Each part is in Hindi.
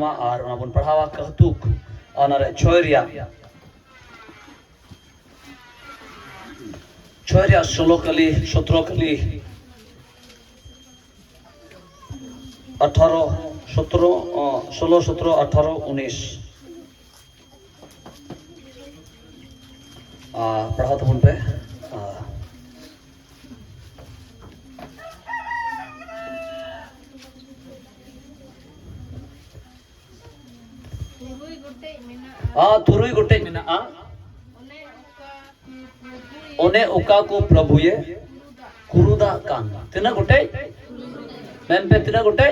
और बन पढ़ावा कहतुक छोरिया 16 कली 17 कली 18 17 16 17 18 19 पढ़ाओ तबन पे तुरुई गोटे मेना ओने उका को प्रभु ये कुरुदा कान तना गोटे मैम पे तना गोटे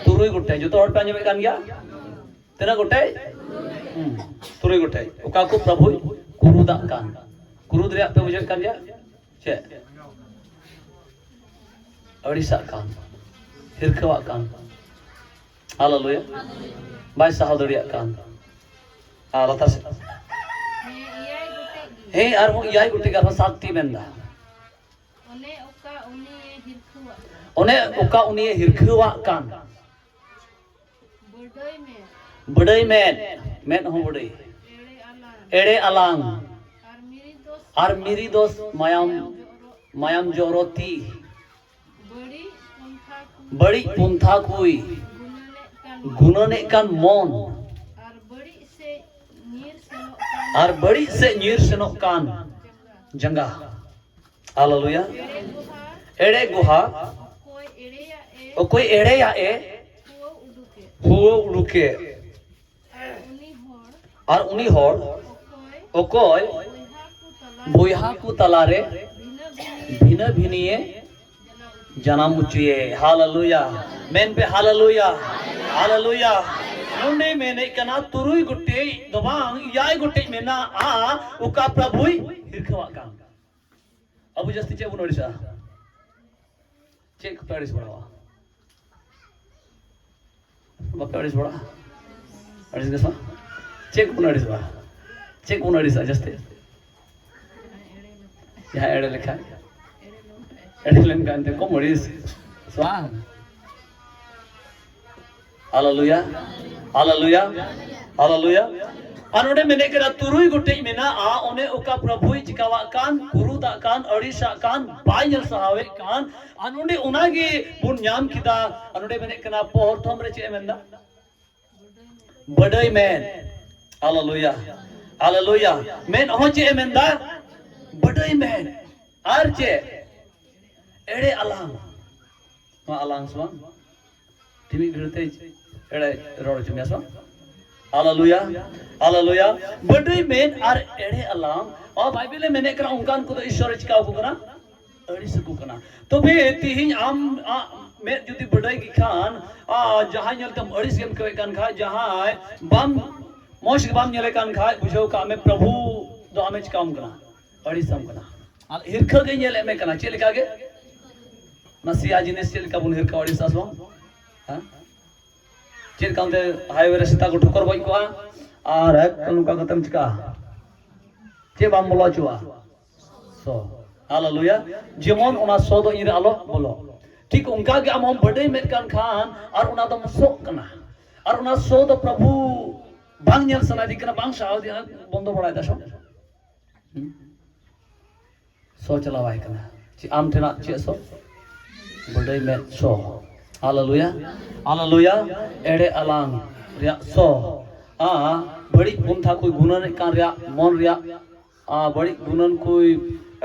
तुरुई गोटे जो तो हर पे आंजमे कान गया तना गोटे तुरुई गोटे उका को प्रभु कुरुदा कान कुरुद रे पे बुझे कान गया चे अड़ीसा कान हिरखवा कान हालेलुया बाय सहोदरिया कान लता से हे आर वो याई गुट्टी का साथी मेंदा ओने उका उनी हिरखवा कान बड़ई में हो बड़ई एड़े अलांग और मेरी दोस्त मायाम जोरोती बड़ी पुंथा कोई गुनने कान मोन और बड़ी से नीर सेनो कान जंगा हालेलुया एड़े गुहा ओ कोई एड़े या ए हुओ उड़ुके और उनी होड़ ओ कोई बुहा को तलारे भिना भिनिये जनाम उचिए हालेलुया मेन पे हालेलुया हालेलुया मुंडे मेने कना तुरुई गुट्टे दबांग याय गुट्टे मेना उका प्रभुई हिरखवा कान अबु जस्ती चे बुन ओडिसा चेक पेरिस बड़ावा बपेरिस बड़ा ओडिसा कसा चेक बुन ओडिसा चेक बुन ओडिसा जस्ते यहाँ एड़े लिखा एड़े लेन कानते को ओडिस स्वांग हालेलुया हालेलुया हालेलुया अनोडे मेने करा तुरुई गुटे मेना ओने उका प्रभुई चिकावा कान कुरुदा कान अड़ीसा कान बायल सहावे कान अनोडे उनागे बुन न्याम किदा अनोडे मेने कना पोहरथम रे चे मेंदा बडई मेन हालेलुया हालेलुया मेन हो चे मेंदा बडई मेन आर चे एड़े अलांग मा अलांग स्वा टिमी गिरते एड़े रोड चे मेसवा हालेलुया हालेलुया बडई मेन आर एड़े अलांग और बाइबल मेने करा उनकान को तो ईश्वर चिकाव को कना अड़ी सकू कना तो बे तिहिं आम मे जुदी बडई की खान जहां नेलतम अड़ी सेम कवे कान खा जहां बम मोश बम नेले कान खा बुझो का में प्रभु दो आमे चिकाम कना अड़ी सम कना हिरख गई नेले में कना चे लिखा के मसीहा जिनेस चे लिखा बुन हिरख अड़ी सासवा हां चे कांते हाईवे रे सीता को ठोकर बई को और कनु का खत्म चिका चे बम बोला चुआ सो हालेलुया जेमन ओना सो दो इरे आलो बोलो ठीक उनका के हम बडे में कान खान और उना दम सो कना और उना सो दो प्रभु बांग नेल सना दिकना बांग साव दिना बंदो बड़ाय दासो सो चलावाय कना ची आम ठेना चे सो बडे में सो हालेलुया हालेलुया एड़े अलांग रिया सो बड़ी पुंथा कोई गुनन कान रिया मन रिया बड़ी गुनन कोई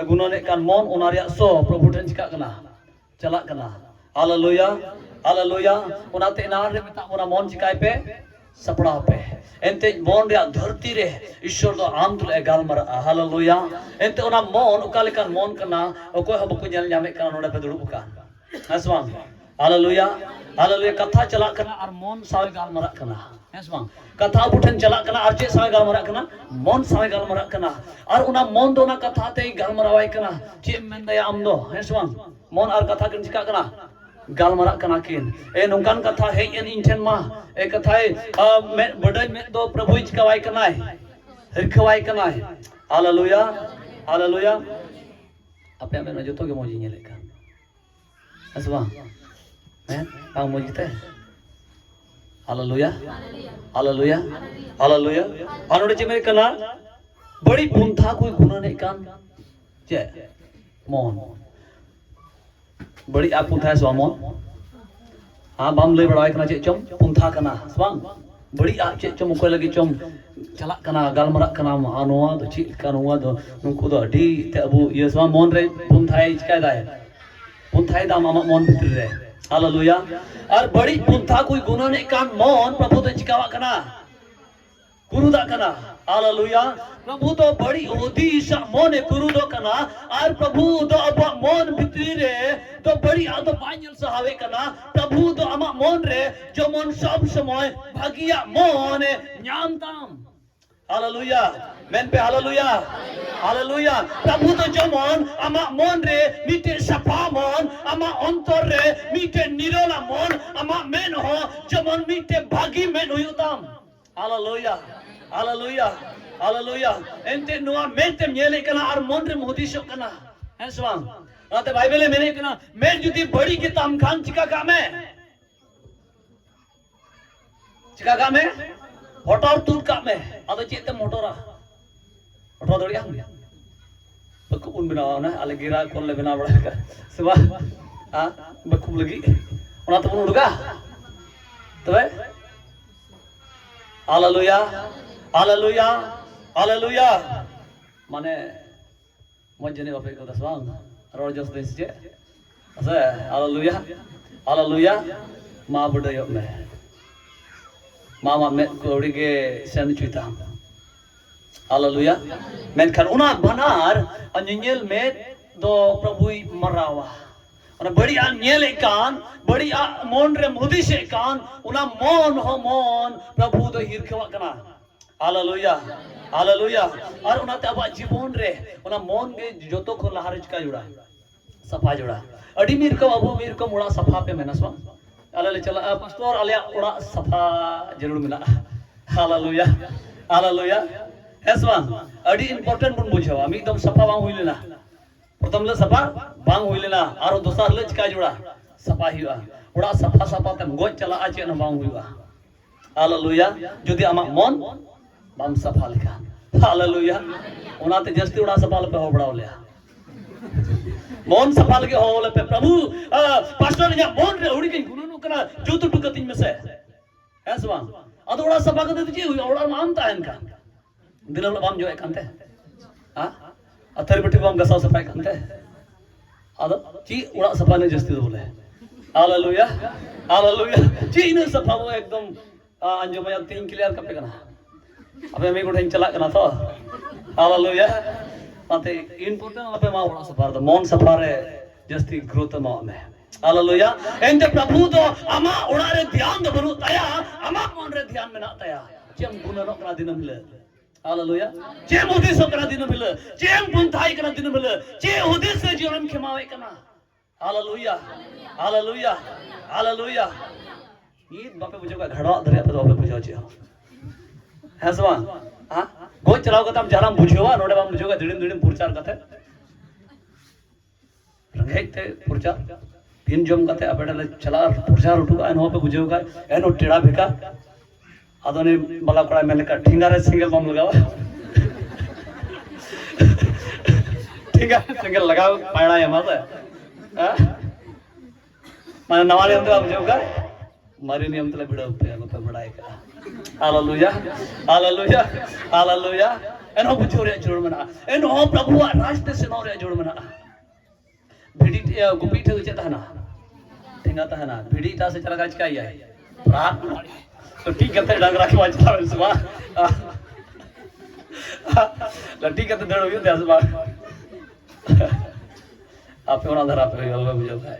गुनन कान मन ओना रिया सो प्रभु ठन चिका कना चला कना हालेलुया हालेलुया ओनाते नार रे मेता ओना मन चिकाय पे सपड़ा पे एंते मन रे धरती रे ईश्वर दो आम तुले गालमरा हालेलुया एंते ओना मन ओका लेकान मन कना ओको हब को नेल न्यामे कना नोडे पे दुड़ुब कान हसवां हालेलुया हालेलुया कथा चला कना और मन सावे गालमरा कना हसवां कथा बुठन चला कना और चे सावे गालमरा कना मन सावे गालमरा कना और ओना मन दो ना कथा ते गालमरावाय कना चे मेंदया आम दो हसवां मन और कथा किन चिका कना गालमरा कना किन ए नोंकान कथा हे एन इंठन मा ए कथाय बडई में दो प्रभु चिकावाय कनाय हिरखवाय कनाय हालेलुया हालेलुया अपने में जतो के मोजी नेले का हसवां हैं बांग मोजी ते हालेलुया हालेलुया हालेलुया और चे में कना बड़ी पुंथा कोई गुना नहीं कान चे मोन बड़ी आप पुंथा है स्वामोन हाँ बाम ले बड़ा कना चे चम पुंथा कना स्वांग बड़ी आप चे चम कोई लगी चम चला कना गालमरा कना मानोआ तो ची कनुआ तो नुको तो डी ते अबू ये स्वाम मोन रे पुंथा है इसका दाय पुंथा है दाम मोन भीतर रे हालेलुया और बड़ी पुंथा कोई गुना नहीं कान मोन प्रभु तो चिकावा कना गुरु दा कना हालेलुया प्रभु तो बड़ी ओदीशा मोने गुरु दो कना और प्रभु तो अब मोन भितरी रे तो बड़ी आदो पांजल सहावे कना प्रभु तो अमा मोन रे जो मोन सब समय भागिया मोन न्यामताम हालेलुया मेन पे हालेलुया हालेलुया प्रभु तो जो मोन अमा मोन रे मीटे सफा मोन अमा अंतर रे मीटे निरोला मोन अमा मेन हो जो मोन मीटे भागी मेन हुयुताम हालेलुया हालेलुया हालेलुया एंते नुआ मेते मेले कना और मोन रे मोदिशो कना है स्वांग आते बाइबल में मेने कना मैं जुदी बड़ी के ताम खान चिका कामे होटोर तुल कामे आदो चेते मोटोरा होटो दड़िया बकु उन बनावा ना आले गिरा कोल ले बना बड़ा का सुबह हां बकु लगी ओना तो उड़गा तबे हालेलुया हालेलुया हालेलुया माने मजने बापे को दसवांग रोड जस देस जे असे हालेलुया हालेलुया मा बडयो में मामा में कोड़ी के सन चुता हालेलुया मैं खन उना बनार अन्यल में दो प्रभु मरावा और बड़ी अन्यल कान बड़ी मोन रे मोदी से कान उना मोन हो मोन प्रभु तो हिरखवा कना हालेलुया हालेलुया और उना ते अब जीवन रे उना मोन के जोतो को लहारज का जुड़ा सफा जुड़ा अडी मीर को अबू मीर को मुड़ा सफा पे मेनसवा अले चला पास्टर अले उड़ा सफा जरूर मिला हालेलुया हालेलुया हेसवा अडी इंपोर्टेंट बुन बुझावा मी एकदम सफा बांग हुई लेना प्रथम ले सफा बांग हुई लेना और दूसरा ले चिका जुड़ा सफा हुआ उड़ा सफा सफा तम गोज चला आचे न बांग हुआ हालेलुया जुदी आमा मन बाम सफा लिखा हालेलुया उनाते जस्ती उड़ा सफा पे हो बड़ा ले मोन सफा लगे हो ले पे प्रभु पास्टर ने मोन रे उड़ी के गुनु कना जो तो टुकतिन में से हेसवा अदोड़ा सफा कर दे उड़ा मानता है इनका दिन बाम जो एकंते हां अथर बिठी बाम गसा सफाई कंते अद ची उड़ा सफा ने जस्ती बोले हालेलुया हालेलुया ची ने सफा वो एकदम अंजो में 3 क्लियर कपे कना अबे मैं गुठे चला कना तो हालेलुया अते इंपोर्टेंट अबे मा उड़ा सफा द मोन सफा रे जस्ती ग्रोथ मा में हालेलुया एंड प्रभु तो अमा उड़ा रे ध्यान द बनु तया अमा मोन रे ध्यान में ना तया चम गुना नो कना दिन मिले हालेलुया चेम उद्देश्य कना दिन मिले चेम पुंथाई कना दिन मिले चे उद्देश्य जीवन खमावे कना हालेलुया हालेलुया हालेलुया ये बापे बुझो का घड़ा धरे तो बापे बुझो छे हेसवा हां गोच चलाव का तम जराम बुझोवा नोडे बाम बुझो का दिडिम पुरचार कथे रंगैते पुरचार तीन जम कथे अबेडले चला पुरचार उठुगा एनो पे बुझो का एनो टेड़ा भेका आदोने बला कड़ा में का ठिंगा रे सिंगल बम लगावा ठिंगा सिंगल लगाओ पायड़ा है माते हां माने नवाले हम तो बुझो का मारे नियम तले बिड़ा पे को बड़ाई का हालेलुया हालेलुया हालेलुया एनो बुझो रे जोड़ मना एनो प्रभु राष्ट्र से नो रे जोड़ मना भिडी गुपी ठे चेता ना ठिंगा ता ना भिडी ता से चला गाज का है रात तो ठीक करते डंगरा के वाजता है सुबह लट्टी करते दड़ हुई थे सुबह आप ओना धरा पे गलबा बुझो का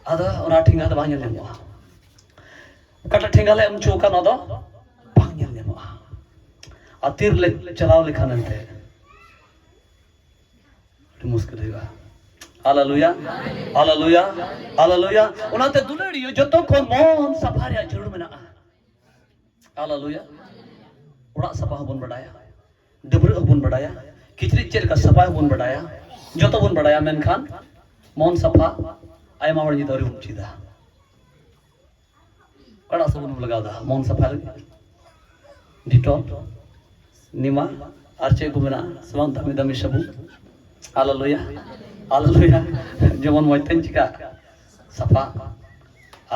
आदा ओना ठिंगा द बांग लेमो कटा ठिंगा ले हम चौका न दो बांग लेमो अतीर ले चलाव लिखानते मुश्किल होगा हालेलुया हालेलुया हालेलुया उनाते दुलड़ियो जतो को मोन सफारिया जरूर मेना हालेलुया उड़ा सफा बन बडाया डबरू बन बडाया किचरी चेल का सफा बन बडाया जतो बन बडाया मेनखान मोन सफा आयमा वड़ी दौरी उचिदा कड़ा सबून लगाव दा मन सफा लगे डिटॉल निमा आरचे को मेना सबां दामी दामी सबून हालेलुया जेमन मजतेन चिका सफा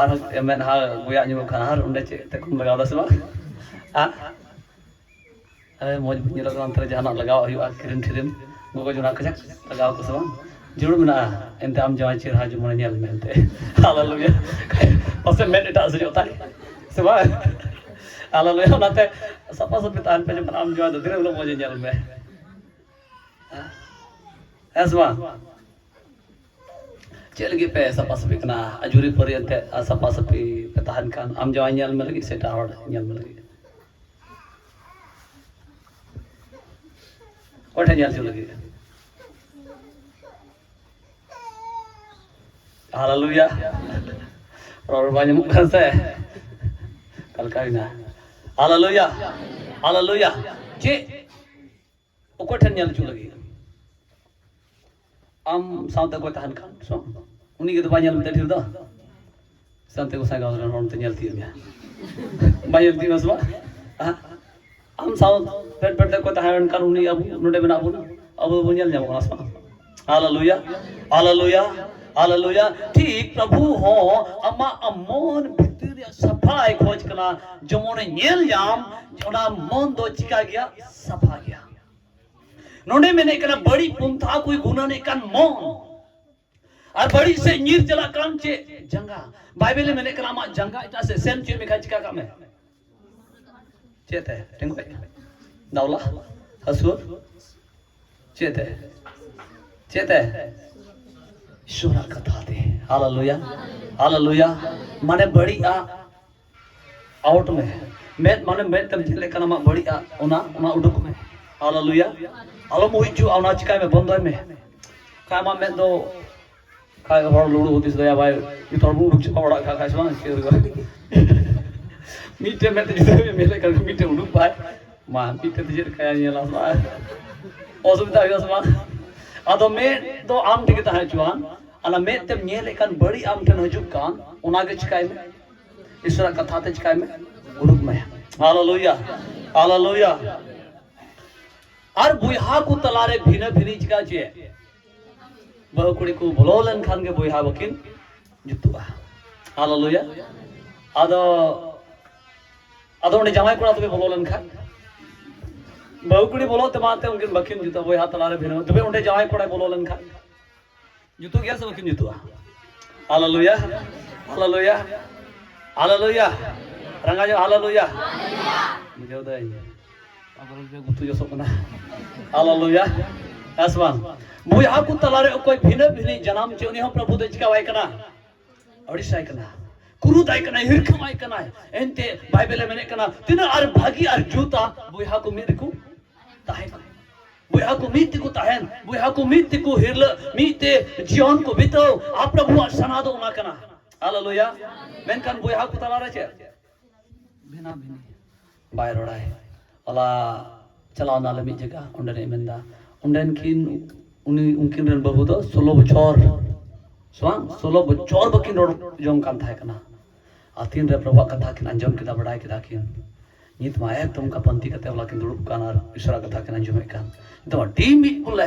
आर एमेन हा गोया ᱧᱩ खान आर उंडे चे ते कुम लगाव दा से बा अरे मौज बुझ लगा अंतर जहाना लगाव हुआ क्रीम ठिरिम गोगो जुना कजक लगाव को से बा जरूर मेना एंते आम जवान चेहरा जमन नेल मेनते हालेलुया पसे मेन एटा से जोता से बा हालेलुया नाते सपा सपी तान पे जमन आम जवान दिन लो मौज नेल में ऐसा चल गए पे सपा सपी कना अजूरी परियंते सपा सपी पे ताहन कान आम जवान नेल में लगी सेटा हड़ नेल में लगी कोठे नेल जो लगी हालेलुया और banyak muka saya kalkalina hallelujah जे कोठे नेल जो लगी आम साउथ को ताहन खान सो उनी के तो बाnyal में ढिर दा santai को सागा और हम तन्यल थी मैं बाnyal थी बस बा आम साउथ पेट पेट को ताहन खान उनी अब नोडे बना अब बुnyal जाम को आसमा हालेलुया ठीक प्रभु हो अमा अमन भितर सफाई खोज कना जमोने नेल जाम जोना मन दो चिका गया सफा गया नोने मैंने कना बड़ी पुंथा कोई गुना ने कन मन और बड़ी से नीर चला काम चे जंगा बाइबल में मैंने कना मा जंगा इटा से सेम चे में चिका का में चेते टेंगो दावला हसुर चेते ईश्वर कथा दे हालेलुया माने बड़ी आउट में मैं माने मैं तम चले कना मा बड़ी ओना उडुक में हालेलुया आलो मुइजु आउना चिका में बंद में कामा में दो काय हर लुडु होतिस दया भाई इतोर बु रुक बड़ा खा खास बा मीटे में तो जिते में मेले कर मीटे उडुक भाई मा मीटे तिजर खाया नेला सा असुविधा हुआ सा आदो में दो आम टिके ता जुआन अला में तम नेल एकान बड़ी आम ठन हजुक कान ओना के चिकाय में ईश्वर कथा ते चिकाय में उडुक में हालेलुया और बुहा को तलारे भिन्न भिन्न चिका चे बहु कुड़ी को बोलोलन खान के बुहा बकिन जुतुआ हालेलुया आदो ने जमाई कोड़ा तबे बोलोलन खान बहु कुड़ी बोलो तमाते उनकिन बकिन जुता बुहा तलारे भिन्न तबे उनडे जमाई कोड़ा बोलोलन खान जुतु गया से बकिन जुतुआ हालेलुया रंगा जो हालेलुया मुझे उदय गुतु जो सपना हालेलुया आसमान बुया को तलारे कोई भिन्न भिन्न जनाम चे उनी हम प्रभु दे चिकावाय कना अड़िसाय कना कुरुदाय कना हिरखमाय कना एंते बाइबल में कना तिन आर भागी आर जूता बुया को मिद को ताहे बुया को मिद को ताहेन बुया को मिद को हिरल मीते जीवन को बितो आ प्रभु सनादो ना कना हालेलुया मेनकान बुया को तलारे चे भिना भिनी बाय रोडाय अला चलाव नाले मी जगह उंडे ने मेंदा उंडन किन उनकिन रन बाबू दो 16 बछर स्वांग 16 बछर बकिन रोड जों कान थाय कना आतिन रे प्रभु कथा किन अंजम किदा बडाय किदा किन नित मा एकदम का पंती कते वाला किन दुड़ुब कान आर ईश्वर कथा किन अंजम कान तो टीम कुले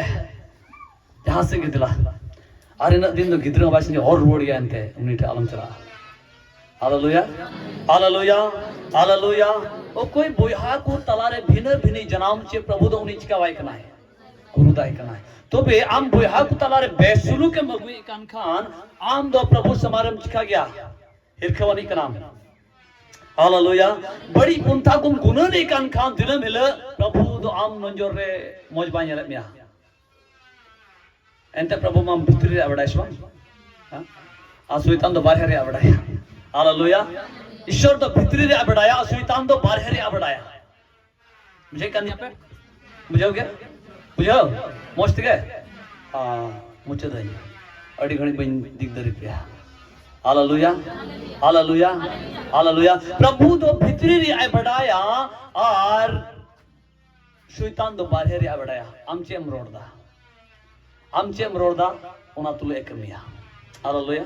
जहां से गिदला आरे न दिन दो गिदरा बासिन और रोड गया अंते उनी थे आलम चला हालेलुया ओ कोई बुहा को तलारे भिन्न भिन्न जनाम चे प्रभु दो उनी चिका वाय कना है गुरुदाय कना है तो बे आम बुहा को तलारे बेसुलु के मगुई कान खान आम दो प्रभु समारम चिका गया हिरखवानी का नाम हालेलुया बड़ी पुंथा कुम गुना ने कान खान दिन मिल प्रभु दो आम नंजोर रे मौज बाय नेल मिया एंते प्रभु माम भितरी रे आवडाय सवा आ सुइतान दो बाहर रे आवडाय हालेलुया ईश्वर तो भितरी रे आवडाया सुइतान दो बाहर रे आवडाया मुझे कान पे बुझाओगे बुझाओ मस्त के मुझे दई अड़ी घणी बन दिगदरी पे हालेलुया प्रभु तो भितरी रे आवडाया और सुइतान दो बाहर रे आवडाया आमचे मरोडदा ओना तुले एकमिया हालेलुया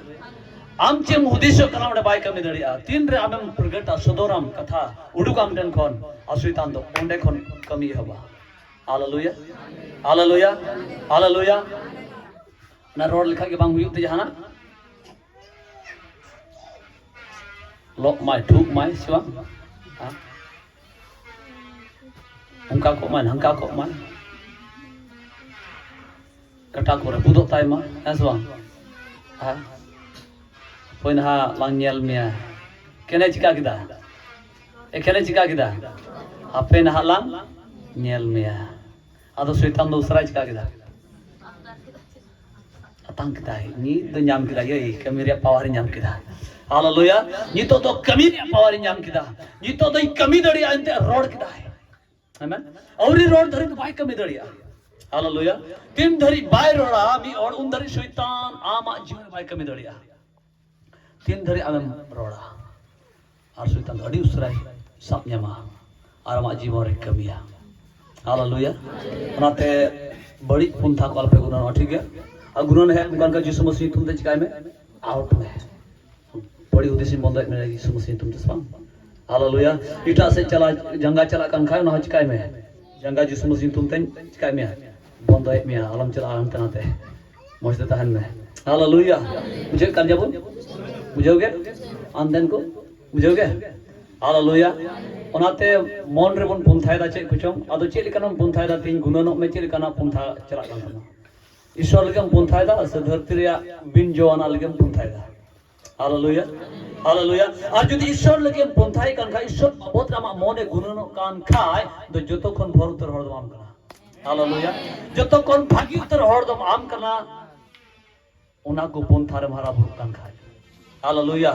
आम चेम हुदिसो कना ओडे बाय कमी दड़िया तीन रे आमेम प्रगटा सदोराम कथा उडुकाम टेन खन असुइतान दो ओंडे खन कमी हबा हालेलुया हालेलुया हालेलुया ना रोड लिखा के बांग हुयुते जहाना लोक माय ठुक माय सिवा उनका को माय हंका को माय कटा को रे बुदो ताय मा एसवा हा पोइनहा लांगेल मिया केने चिका किदा ए केने चिका किदा आपे नहा लांग नेल मिया आदो सैतान दो उसरा चिका किदा atang kita ni do nyam kita ye kami ria power nyam kita haleluya ni to kami ria power nyam kita ni to kami dadi ante road kita hai amen auri road dhari bai kami dadi haleluya tim dhari bai roda mi or un dhari saitan ama jiwan bai kami dadi tin dhari amem roda ar saitan adi usrai sap nyama ar ama jiwan re kamiya haleluya onate badi puntha ko alpe guna thik gaya गुरु है उनका का यीशु मसीह तुम चिकाय में आउट में बड़ी उद्देश्य बंद में यीशु मसीह तुम तस्वाम हालेलुया इटा से चला जंगा चला कन खाय ना चिकाय में जंगा यीशु मसीह तुम तन चिकाय में बंद में आलम चला आन तनाते मस्जिद तहन में हालेलुया मुझे कर जाबो बुझोगे आंदन को बुझोगे हालेलुया ओनाते मन रे बन पुंथायदा चे कुचम आदो चे लिकानम पुंथायदा तीन गुणनो में चे लिकाना पुंथा चला कन ईश्वर लगम पुंथायदा से धरती रे बिन जोआना लगम पुंथायदा हालेलुया हालेलुया और जदि ईश्वर लगम पुंथाय कान खा ईश्वर बहुत रामा मोने गुणनो कान खाय तो जतो कोन भर उतर हरदम आम कना हालेलुया जतो कोन भागी उतर हरदम आम कना ओना को पुंथारे मारा भूत कान खाय हालेलुया